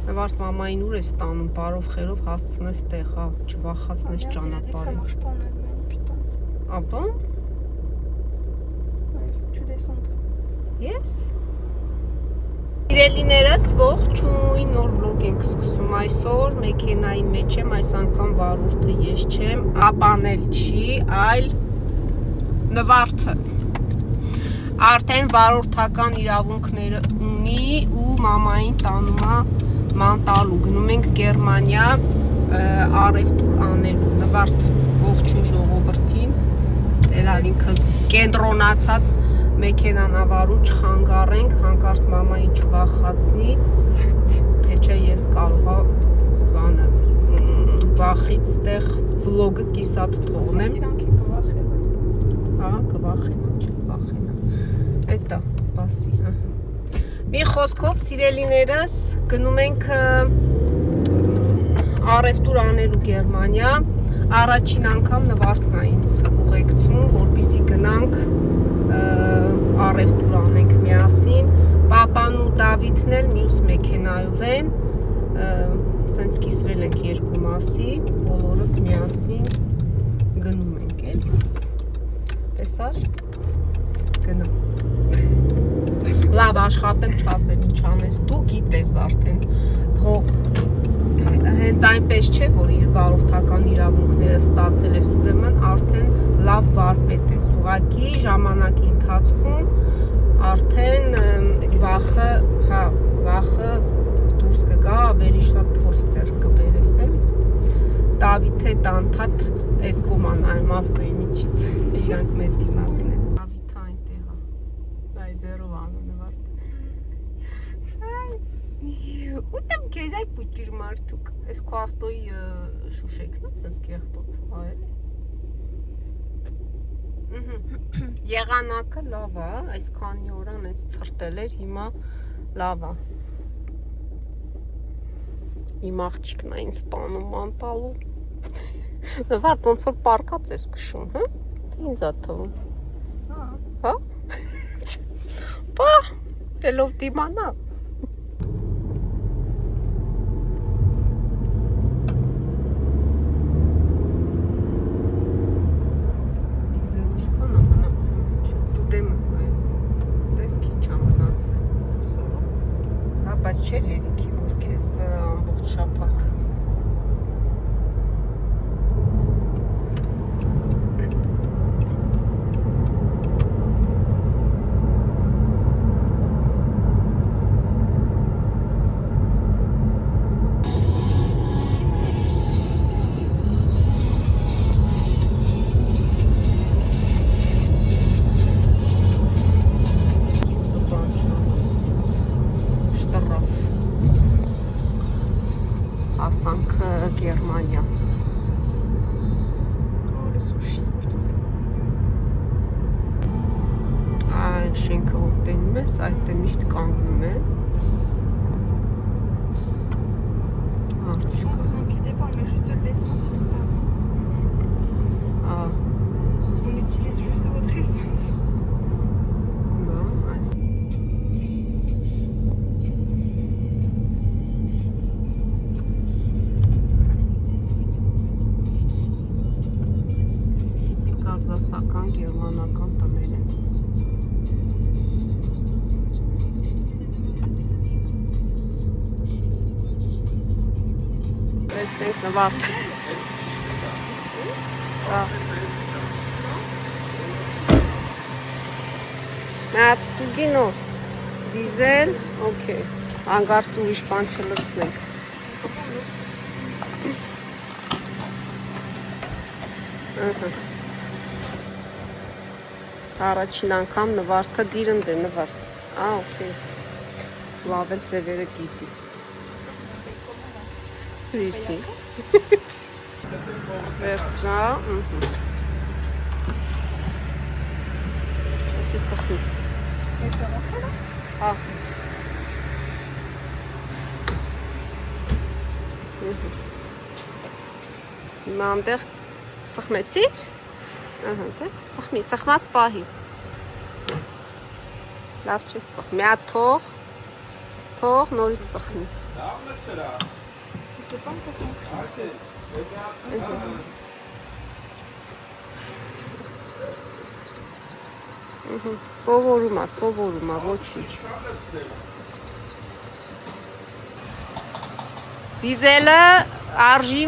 Նվարդ մամային ուր ես տանում, բարով խերով հասցնես տեղ, հա, չվախացնես ճանապարհին։ Ապա? Yes։ Սիրելիներս, ողջույն, նոր վլոգ ենք սկսում այսօր, մեքենայի մեջ եմ, այս անգամ վարորդը ես չեմ, ապանել չի, այլ Նվարդը։ Արդեն վարորդական իրավունքները ունի ու մամային տանում է ման տալու, գնում ենք Գերմանիա առևտուր անելու, Նվարդ ողջույն ժողովրդին, դելավ ինքը կենտրոնացած մեքենան ավարում չխանգարենք, հանկարծ մամային չվախացնի, թե չէ ես կարող բանը վախից տեղ վլոգը կիսատ թողնեմ։ Հա, կվախենա, չվախենա։ Էտա, բասի, հա։ Մի խոսքով, սիրելիներս, գնում ենք առևտուր անելու Գերմանիա, առաջին անգամ Նվարդն է ինձ ուղեկցում, որպեսզի գնանք առևտուր անենք միասին, պապան ու Դավիթն էլ մյուս մեքենայով են, սենց կիսվել ենք երկու մասի, բոլորս միասին գնում ենք էլ, տեսար, գնա, լավ աշխատեմ չասեմ ինչ անես, դու գիտես արդեն, հենց այնպես չէ, որ իր վարորդական իրավունքները ստացել ես, ուրեմն արդեն լավ վարպետ ես, ուղղակի ժամանակի ընթացքում արդեն վախը դուրս կգա, ավելի շատ փորձ ձեռք կբերես էլ։ Դավիթ հետ անդադ այս կոմանայում ավտոյի միջից իրանք մեր դիմացն են։ Դավիթը այնտեղ է, այ ձեռով անում Նվարդ։ Ուտեմ քեզ այ պուտիր մարդուկ, այս քո ավտոյի շուշեկն է, սենց կեղտոտ, հա էլի։ Եղանակը լավ է, այս քանի օրան այս ցրտել էր, հիմա լավ է։ Իմ աղջիկն է ինձ տանում անտալու։ Նվարդ ոնց որ պարկած ես քշում, հա? Ինձ ա թվում։ Հա? Բա, ելով դիմանա։ Բայց չէր երիքի, որ քեզ ամբողջ շաբաթ հասանք Գերմանիա։ Այն շենքը որ տենում ես, այդ է միշտ կանգնում է։ On utilise juste votre essence. Արձասական գերմանական տներ են։ Տեսնենք Նվարդ։ Մած տուգինով, դիզել, օքեյ, հանգարց ուրիշ բան չլցնենք։ Առաջին անգամ Նվարդը դիրընդ է Նվարդ։ օքեյ, լավ էլ ձևերը գիտի։ Հրիսի։ Վերցրա, Եսի սխնի։ Հա։ Հիմա անդեղ սխմեցիր։ Սխմի, սխմած պահի։ Լավ չես սխմ, մի հատ թող Թող նորից ծխնի։ Սովորում է, ոչինչ։ Դիզելը արժի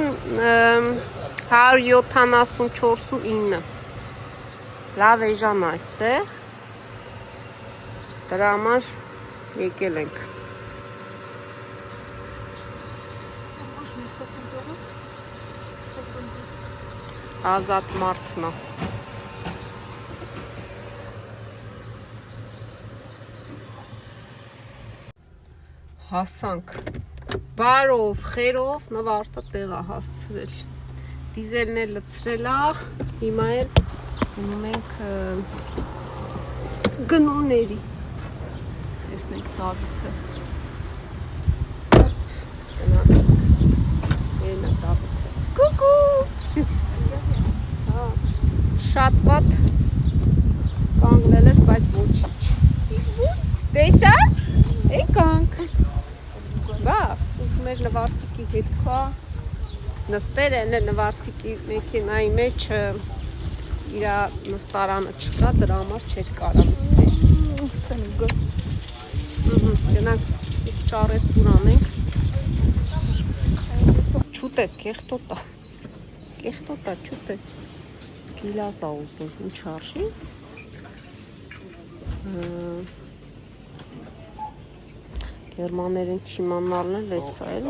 174.9։ Լավ էժան է այստեղ։ Դրա համար եկել ենք։ Ազատ մարդն է։ Հասանք։ Բարով, խերով նվարտը տեղա հասցրել։ Դիզելն էլ լցրել է, հիմա էլ գնում ենք գնումների։ Տեսնենք Դավիթը։ Գնացինք։ Էնա Դավիթը։ Կուկու։ Շատ վատ կանգնել ես, բայց ոչինչ։ Տեսա՞ր։ Եկանք։ Բա, ուզում եք նվարտիկի հետ քա։ Նստեր են նվարտիկի մեքենայի մեջ իր նստարանը չկա, դրա համար չէր կարա նստեր։ Գնանք մի քիչ առևտուր անենք։ Չուտես, կեղտոտա, չուտես։ Գիլաս ա ուզում, ինչ արժի։ Գերմաներեն չիմանալն էլ էս է էլ։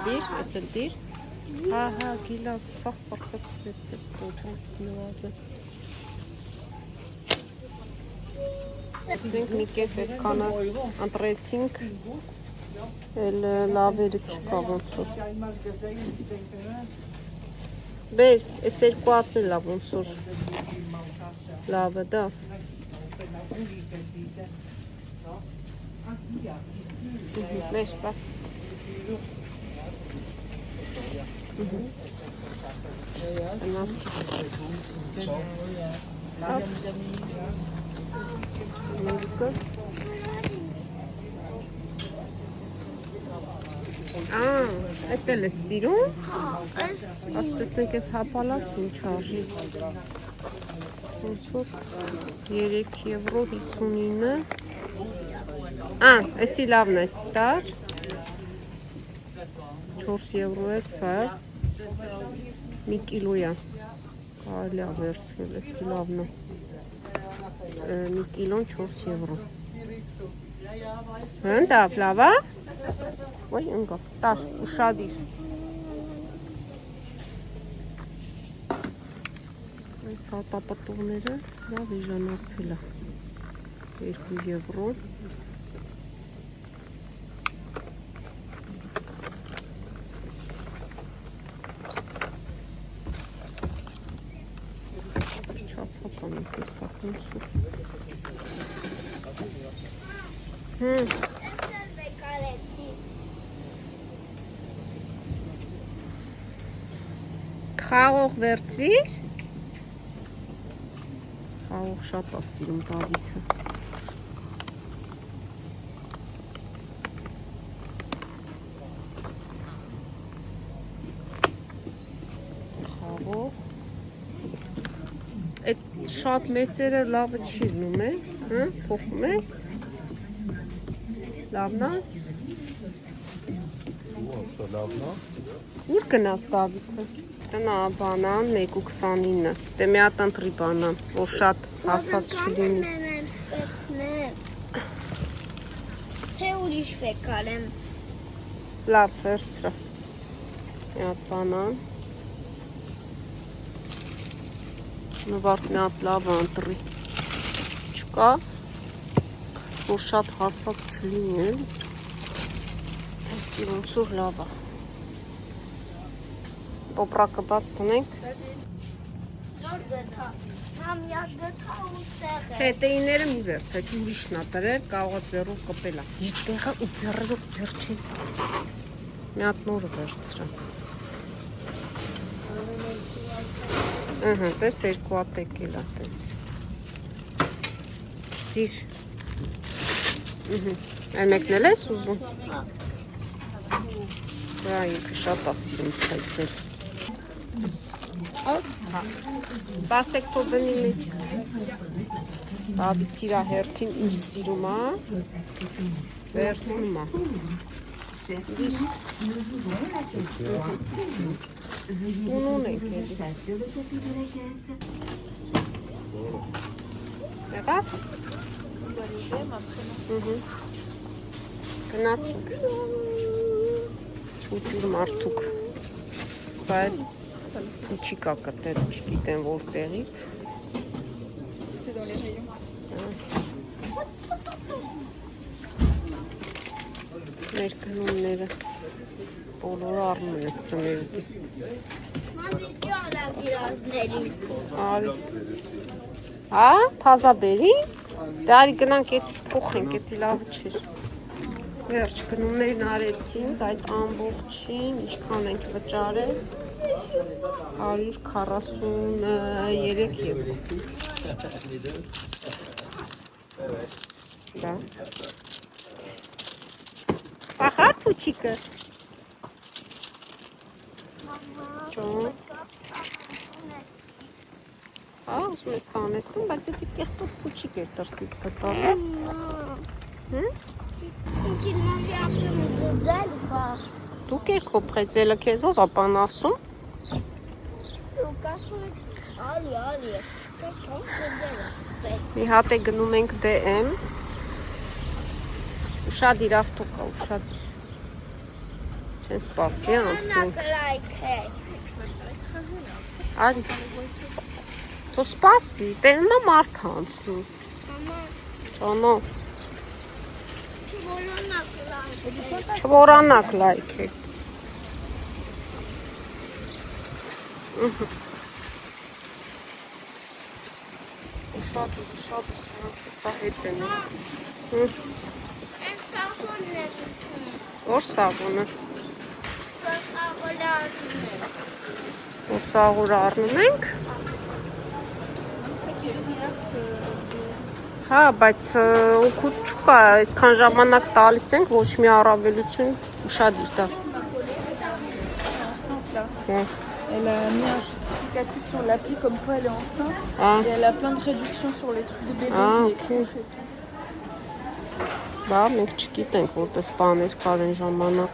Դիր, ես էլ դիր։ Հա, գիլաս, սաղ պարծակցվեց ես տոտը, նվազը։ Տեսնենք մի կետ ես կանա ընտրեցինք, էլ լավերը չկա ոնց որ։ Բեր, ես երկու ատն էլ ոնց որ լավը դա։ Բեր, բաց։ Գնացի։ Այդ էլ ես սիրում։ Աս տեսնենք ես հապալաս ինչ արժի։ Ոնց որ 3 եվրո 59։ Էսի լավն է, էսի տար։ 4 եվրո է, սա է։ Մի կիլոյա։ Կարելի է վերցնել, էսի լավն է։ Մի կիլոն 4 եվրո։ Հնդավ, լավ է։ Ոյ ընգա, տար, ուշադիր։ Այս հատապտուղները լավ էժանացել է։ 2 եվրո։ Չացած անենք ես սախնուցուր։ Խաղող վերցրիր։ Խաղող շատ է սիրում Դավիթը։ Խաղող։ Այդ շատ մեծերը լավը չի լինում է, փոխում ես։ Լավն է։ Ուր գնաց Դավիթը։ Տնա բանան 1.29, դե մի հատ ընտրի բանան, որ շատ հասած չլինի։ Թե ուրիշ վեկարեմ։ Լավ, վերցրա։ Մի հատ բանան։ Նվարդ մի հատ լավ ընտրի։ Չկա, որ շատ հասած չլինի էլ։ Տեսի ոնց որ լավ է։ Տոպրակը բաց տնենք։ Նոր գտա, համյակ գտա ու տեղ է։ Թե տեիները մի վերցեք, ուրիշն է տրել, կարող է ձեռով կպել է։ Իր տեղը ու ձեռերով ձեռ չի տալիս։ Մի հատ նորը վերցրա։ Տես երկու հատ եկել է տենց։ Դիր։ Այն մեկն էլ ես ուզում։ Դա ինքը շատ է սիրում ցայցել։ Սպասեք թող դնի մեջ։ Բաբի տիրա հերթին ինչ սիրում է։ Վերցնում է։ Ունուն ենք էլի։ Եղավ։ Գնացինք։ Չուտուր մարդուկ։ Սա էլ փուչիկ է կտել, չգիտեմ որտեղից։ Մեր գնումները բոլորը առնում են ծներուկից։ Մամիկի արագիրազների։ Արի։ Հա, թազա բերի։ Դե արի գնանք էդ փոխենք, էդի լավը չէր։ Վերջ գնումներն արեցինք, այդ ամբողջին ինչքան ենք վճարել 143 եվրո։ Դա։ Ախա փուչիկը։ Ջոն։ Հա, ուզում ես տանես տուն, բայց էդի կեղտով փուչիկ է դրսից գտալ։ Դուք եք քո պրեծելը քեզ ով է բան ասում։ Մի հատ է գնում ենք DM։ Ուշադիր ավտոկա, ուշադիր։ Չեն սպասի անցնենք։ Արի։ Թո սպասի, տենում է մարդ անցնում։ Ճանո։ Չվորանակ լայք է։ Ուշاد սա հետ են։ Որ սաղոնը։ Որ սաղորը առնում ենք։ Հա, բայց օգուտ չկա, այսքան ժամանակ տալիս ենք, ոչ մի առավելություն ուշադիր դա։ Elle a mis un justificatif sur l'appli comme quoi elle est enceinte. Et elle a plein de réductions sur les trucs de bébé. Բա, մենք չգիտենք, որպես բաներ կար են ժամանակ։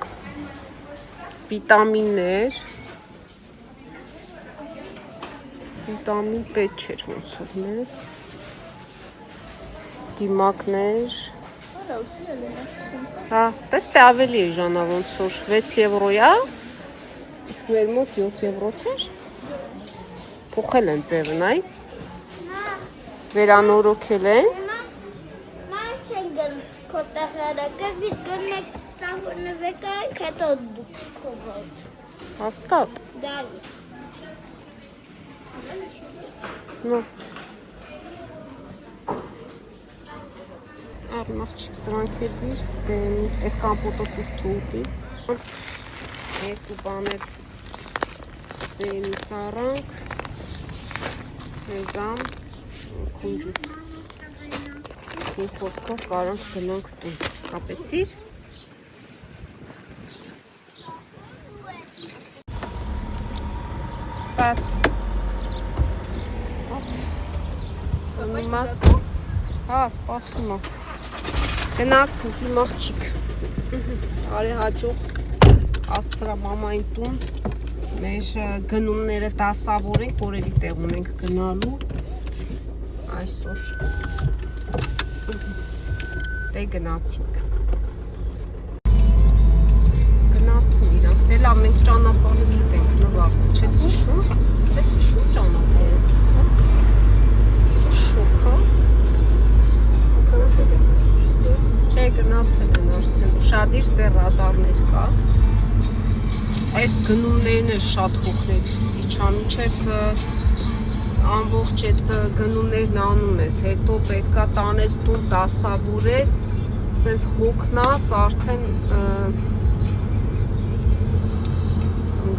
Վիտամիններ։ Վիտամին պետք չէր ոնց որ մեզ։ Դիմակներ։ Là aussi, elle est assez comme ça. Հա, տես թե ավելի է ժանա ոնց որ 6 եվրոյա։ Իսկ մեր մոտ 7 եվրո չէր։ Փոխել են ձևն, այ։ Վերանորոգել են։ Հաստատ։ No։ Արմախչիկ սրանք է դիր, ես կամպոտո տուրթուտի։ Երկու բաներ դեմի ծարանք, սեզամ, քունջուտ։ Մի խոսքով կարանք գնանք տուն։ Կապեցիր։ Բաց։ Հա, սպասում է։ Գնացինք իմ աղջիկ։ Արի հաջող աստծրա մամային տուն։ Մեր գնումները դասավոր ենք, որերի տեղ ունենք գնալու այսօր։ Դե գնացինք։ Գնացին իրանք, դե լավ մենք ճանապարհը գիտենք, նվաղ, չես հիշում ճանապարհը։ Շոկ, հա։ Չէ, գնացել են արդեն, ուշադիր ստեղ ռադարներ կա։ Այս գնումներն էլ շատ հոգնեցուցիչ ան, մինչև ամբողջ այդ գնումներն անում ես, հետո պետքա տանես տուն դասավորես, սենց հոգնած արդեն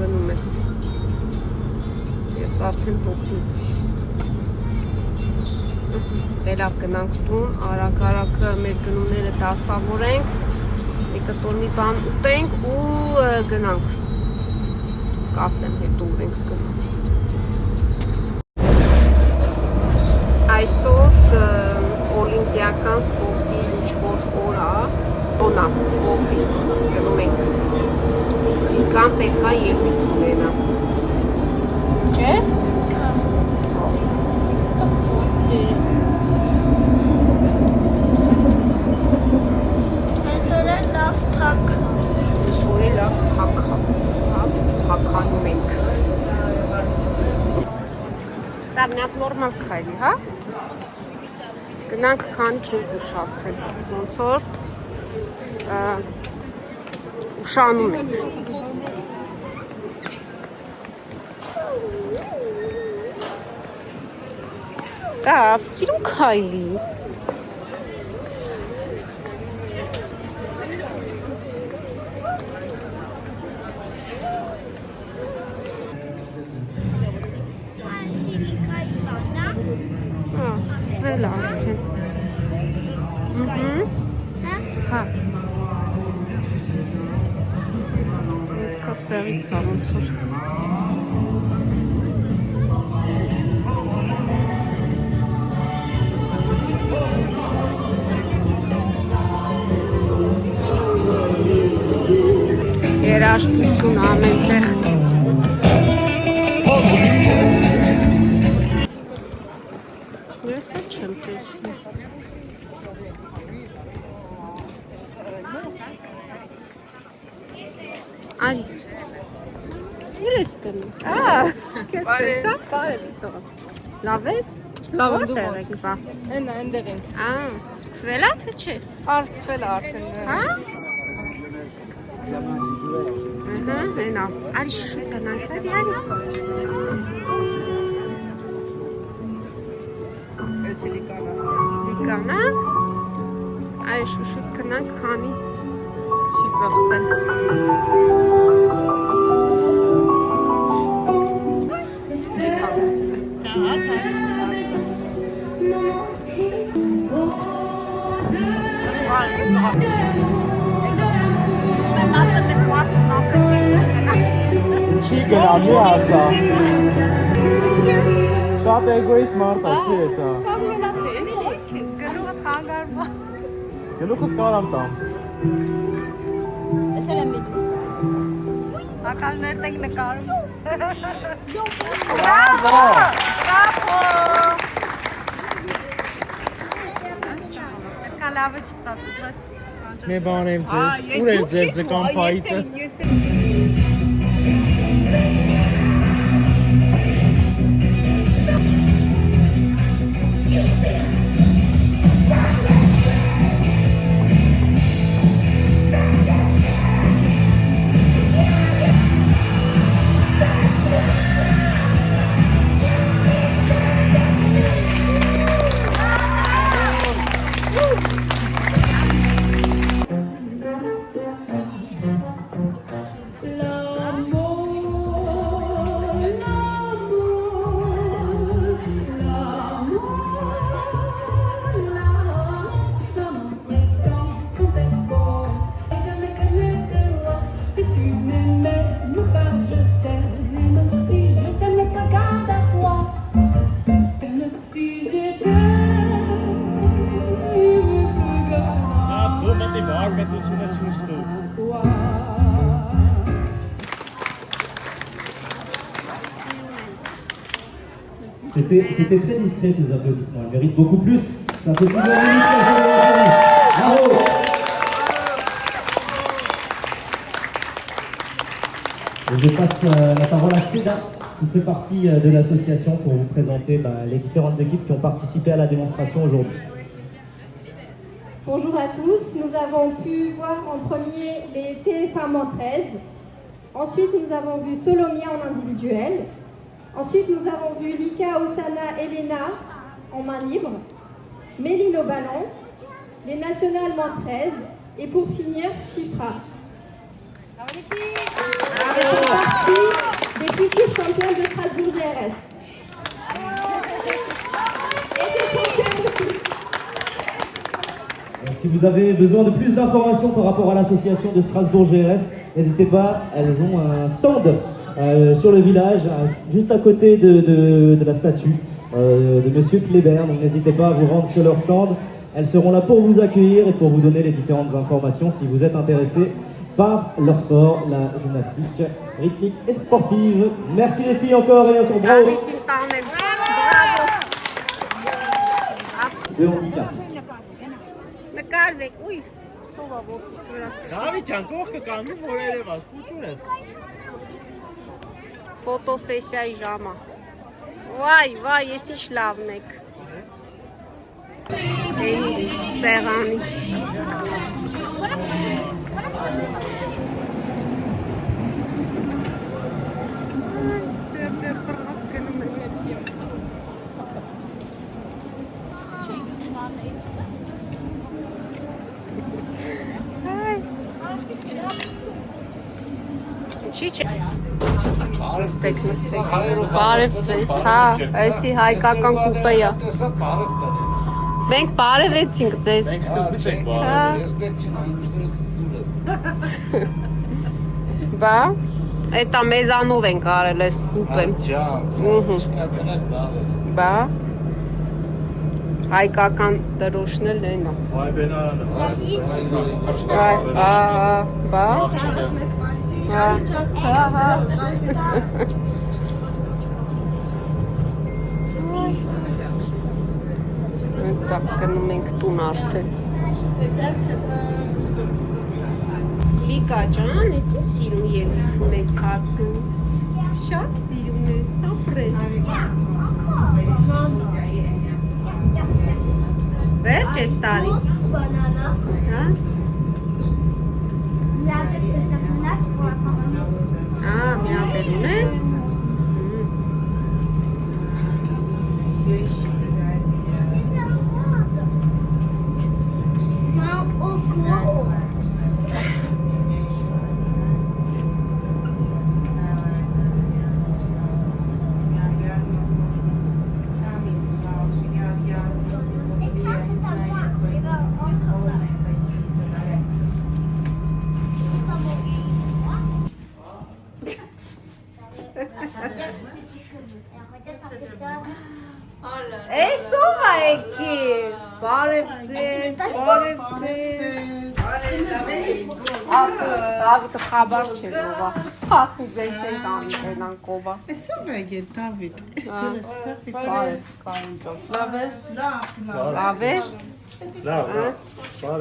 գնում ես, ես արդեն հոգնեցի։ Դե լավ գնանք տուն, արագ մեր գնումները դասավորենք, մի կտոր մի բան ուտենք ու գնանք։ Կասեմ հետո ուր ենք գնում։ Այսօր օլիմպիական սպորտի ինչ-որ օր է, օնա սպորտի գնում ենք։ Կամ պետք է ելույթ ունենա։ Չէ՞։ Թականում ենք։ Դա մի հատ նորմալ քայլի, հա։ Գնանք քանի չի ուշացել, ոնց որ ուշանում ենք։ Լավ, սիրուն քայլի։ Սվել արդեն։ Հա։ Պետք է ստեղից է ոնց որ։ Երաժշտություն ամենտեղ։ Ես էլ չեմ տեսնում։ Արի։ Ուր ես գնում։ Քեզ տեսա։ Լավ ես։ Լավ եմ, դու Որտեղ ո՞նց եք, ես։ բա։ Այնտեղ ենք։ Սկսվել է թե չէ։ Արդվել է արդեն։ Հա։ Ահա, այնա։ Արի շուտ գնանք, արի։ Էսի լիկանա։ Լիկանա։ Արի շուտ գնանք, քանի չի բղծել։ Չի գնա, մի ասա։ Շատ էգոիստ մարդ է, չի էտա։ Գլուխս կարամ տամ։ Ես եմ միտում։ Ակալներդ ենք նկարում։ Բրավո։ Կալավը չստացված։ Մի բան եմ ձեզ, ուր է ձեր ձկան փայտը։ C'était très discret ces applaudissements, elle mérite beaucoup plus. Ça fait plusieurs minutes qu'elle se démontre. Bravo. Et je passe la parole à Seda, qui fait partie de l'association pour vous présenter les différentes équipes qui ont participé à la démonstration aujourd'hui. Bonjour à tous, nous avons pu voir en premier les Téléfemmes en 13. Ensuite, nous avons vu Solomia en individuel. Ensuite, nous avons vu Lika, Osana, Elena en main libre, Méline au ballon, les nationales en 13 et pour finir, Chifra. Avec une partie des futurs champions de Strasbourg GRS. Et des champions aussi. Si vous avez besoin de plus d'informations par rapport à l'association de Strasbourg GRS, n'hésitez pas, elles ont un stand sur le village, juste à côté de la statue de Monsieur Kléber. Donc n'hésitez pas à vous rendre sur leur stand. Elles seront là pour vous accueillir et pour vous donner les différentes informations si vous êtes intéressé par leur sport, la gymnastique rythmique et sportive. Merci les filles encore et encore bravo. De handicap. Նկարվեք, ուй, սովա ոտիս վրա։ Դավիթ յան կողքը կանում որ երևաս, կուտուն ես։ Ֆոտոսեսիայի ժամը։ Վայ, ես ինչ լավն եք։ Էի, սեղանի։ Ձեր բռնած գնում եմ ես։ Չի չէ։ Բարև ձեզ, հա, այսի հայկական կուպեյա։ Մենք բարևեցինք ձեզ։ Մենք սկզբից ենք բարև։ Բա, էտա մեզանով ենք արել այս կուպեն։ Բա, հայկական դրոշն էլ են։ Այ բենարանը։ Բա։ Մենք գնում ենք տուն արդեն։ Լիկա ջան, էդ ինչ սիրուն ելույթ ունեցար դու։ Շատ սիրուն ես, ապրես։ Վերջ ես տարի։ Banana. Հա։ Մի հատ էլ ունես։ Էս ով է եկել։ Բարև ձեզ։ Դավիթը խաբար չէր ովա։ Հասնի ձեն չեն տանի այնան կովա։ Էս ով է եկել Դավիթ։ Էս դելս Դավիթ։ Բարև, կային ջան։ Լավ ես։ Բարև ջան։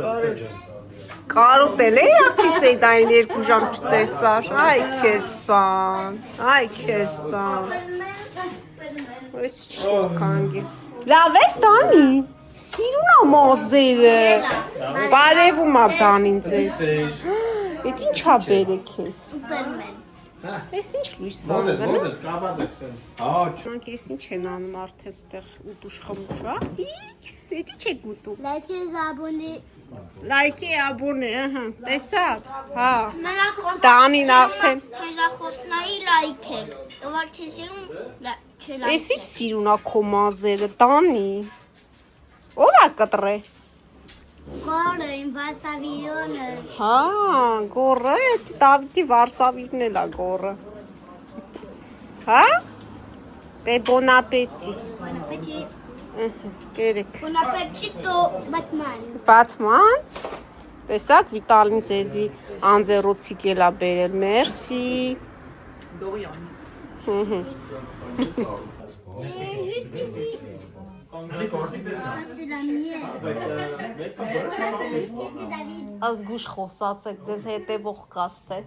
Կարոտել է աղջիս այդ այն 2 ժամ չտեսար։ Այ քեզ բան։ Այս չքանգի։ Լավ ես Դանի։ Սիրուն է մազերը։ Բարևում է Դանին ձեզ։ Էդ ինչա բերեք քեզ։ Superman. Էս ինչ լույս է Ո՞դ անգնա։ կաբած եք սեն։ Անք էս ինչ են անում արդեն ստեղ ուտուշ խմուշա։ Էդ ինչ է գուտու։ Like is abone. Լայքի աբոնե, ահա, տեսա՞ք։ Հա։ Դանին արդեն։ Հերախոսնայի like եք։ Ով չսիրում չլայք։ Էս ինչ սիրուն է քո մազերը, Դանի։ Ո՞վ է կտրե։ Գորը իմ վասավիրոնը։ Հա, գորը, Դավիթի Վարշավիրն էլ է գորը։ Հա։ Դե բոն ապետի։ Կերեք։ Bon appetito, Batman. Բաթման։ Տեսակ Վիտալին ձեզի անձեռոցիկ էլա բերել, մերսի։ Դորիան։ C'est la mienne. Ազգուշ խոսացեք, ձեզ հետևող կաստ է։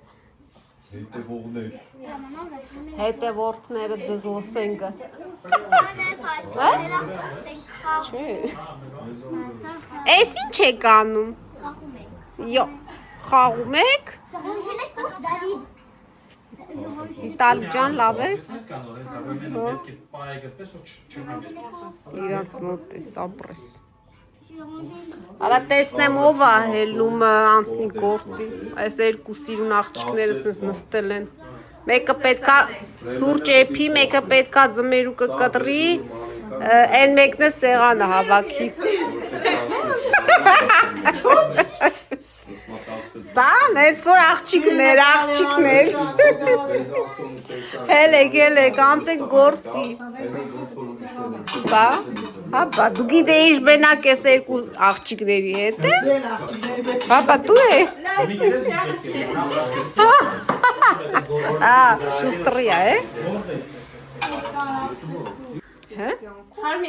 Հետևորդները ձեզ լսենգը։ Էս ինչ եք անում։ Յո, խաղում եք։ Վիտալի ջան, լավ ես։ Իրանց մոտ ես, ապրես։ Ալա տեսնեմ ով է հելնում անցնի գործի։ Այս 2 սիրուն աղջիկները սենց նստել են։ Մեկը պետքա սուրճ էփի, մեկը պետքա ձմերուկը կտրի, այն մեկն է սեղանը հավաքի։ Բան, այս որ աղջիկներ Հելեք, անցեք գործի Բա, հապա, դու գիտեիր բենակ ես երկու աղջիկների հետ է Հապա, դու է Շուստրիա է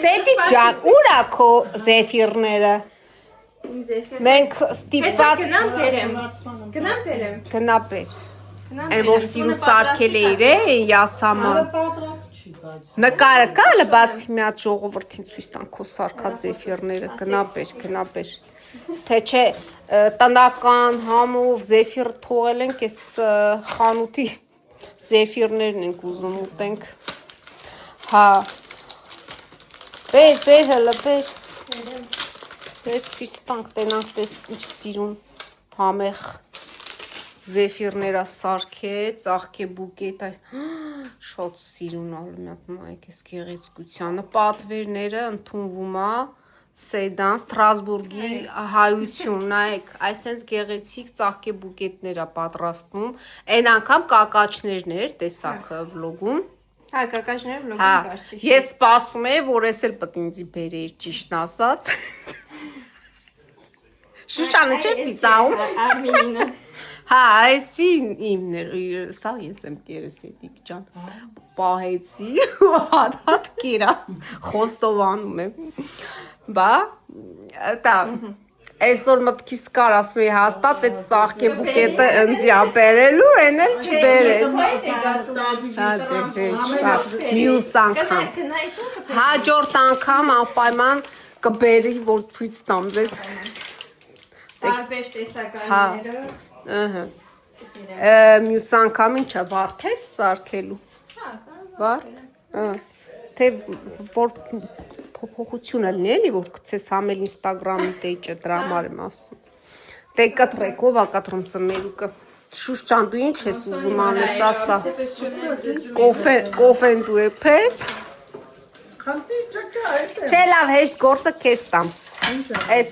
Սետիկ ջան, ուր ա քո զեֆիրները Մենք ստիպված Գնա բեր Են որ սիրու սարքել էիր է, յասաման Նկարը կա լը բացի միատ ժողովրդին ցույց տան քո սարքած զեֆիրները, գնա բեր Թե չէ տնական համով զեֆիր թողել ենք, ես խանութի զեֆիրներն ենք ուզում ուտենք Հա Բեր հլը բեր Բեր ցույց տանք տենանք տես ինչ սիրուն համեղ Զեֆիրները սարքե, ծաղկե բուկետ Շատ սիրուն ալու միատ նայք ես գեղեցկությանը Պատվերները ընդունվում է Սեդան, Ստրասբուրգի հայություն նայք Այս հենց գեղեցիկ ծաղկե բուկետներ է պատրաստում Են անգամ կակաչներներ տեսակ վլոգում Հա, կակաչները վլոգում կաշ Ես սպասում եմ, որ ես էլ պտ ինձի բերեիր ճիշտ ասած Շուշանը չես ծիծաղում Արմինինը Հա, այսի իմներ, սա ես եմ կերես էդիկ ջան, պահեցի ու հատ կերա, խոստովանում եմ, բա, դա, այսօր մտքիս կար ասում էի հաստատ այդ ծաղկե բուկետը ընձի ապերելու, են էլ չբերեց, հա մյուս անգամ, հաջորդ անգամ անպայման կբերի, որ ցույց տամ ձեզ, Տարբեր տեսականները Մյուս անգամ ինչա վարդ ես սարքելու Վարդ Թե որ փոփոխություն լինի էլի որ կցես համել ինստագրամի տեյջը դրա համար եմ ասում Դե կտրեք ով ա կտրում ծմերուկը Շուշ ջան դու ինչ ես ուզում անես ասա Կոֆեն դու եփես Չէ լավ հեշտ գործը քեզ տամ Այս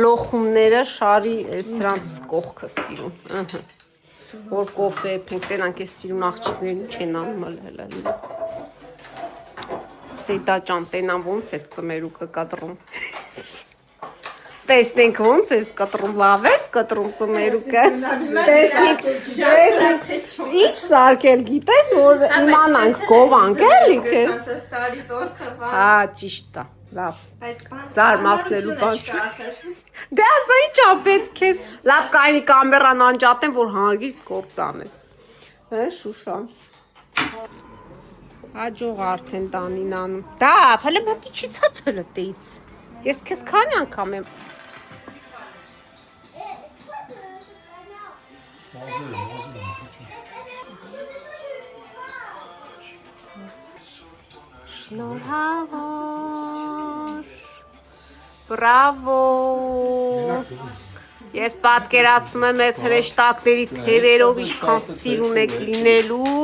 լոխումները շարի սրանց կողքը սիրուն Որ կոֆե եփենք տենանք ես սիրուն աղջիկներին չեն անում հլը Սեդա ջան տենան ոնց ես ծմերուկը կտրում Տեսնենք ոնց ես կտրում, լավ ես կտրում ծմերուկը Տեսնենք Ինչ սարքել գիտես որ իմանանք գովանք էլի քեզ Հա ճիշտ է Լավ, զարմացնելու բան Դե ասա ինչ ա պետք ես Լավ կայնի կամերան անջատեմ, որ հանգիստ գործ անես Շուշան Հաջող արդեն տանին անում Դա, հլը մոտի չի ծած հլը տեից Ես կեզ քանի անգամ եմ Շնորհավոր Բրավո Ես պատկերացնում եմ այդ հրեշտակների թևերով ինչքան սիրուն եք լինելու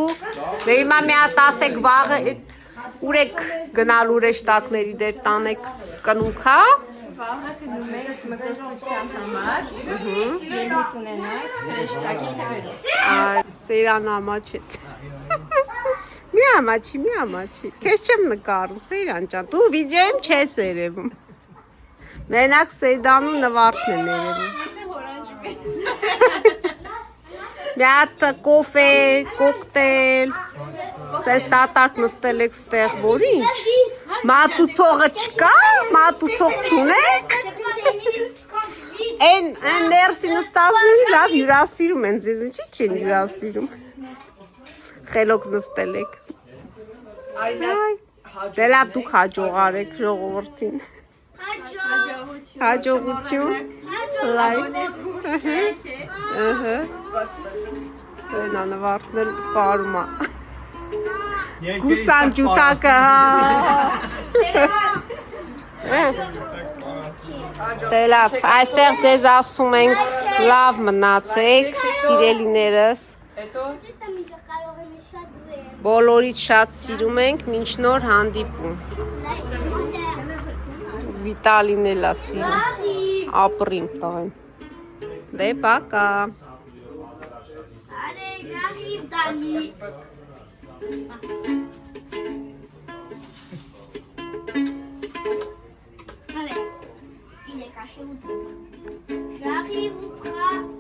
Դե հիմա մի հատ ասեք վաղը ուր եք գնալու հրեշտակների դեր տանեք կնունք հա Վաղը գնում ենք մկրտության համար Ելույթ ունենանք հրեշտակի թևերով Սեյրան ամաչեց Մի ամաչի Քեզ չեմ նկարում Սեյրան ջան Դու վիդեոյում չես երևում Մենակ Սեյդանու նվարդն են երևում Մի հատ կոֆե, կոկտեյլ Սես տատարկ նստել եք ստեղ որ ինչ Մատուցողը չկա, մատուցող չունեք Են ներսի նստածների լավ հյուրասիրում են ձեզ ինչի չեն հյուրասիրում Խելոք նստել եք Դե լավ դուք հաջող արեք ժողովրդին Հաջողություն Նա նվարդն էլ պարում է Գուսան ջութակը Դե լավ, այստեղ ձեզ ասում ենք լավ մնացեք, սիրելիներս Բոլորից շատ սիրում ենք, մինչ նոր հանդիպում Վիտալին էլ է սիրում ապրիմ տաղեն։ Դե պակա։ Allez, j'arrive, Dani. Allez, il est caché où donc? J'arrive, Oupra.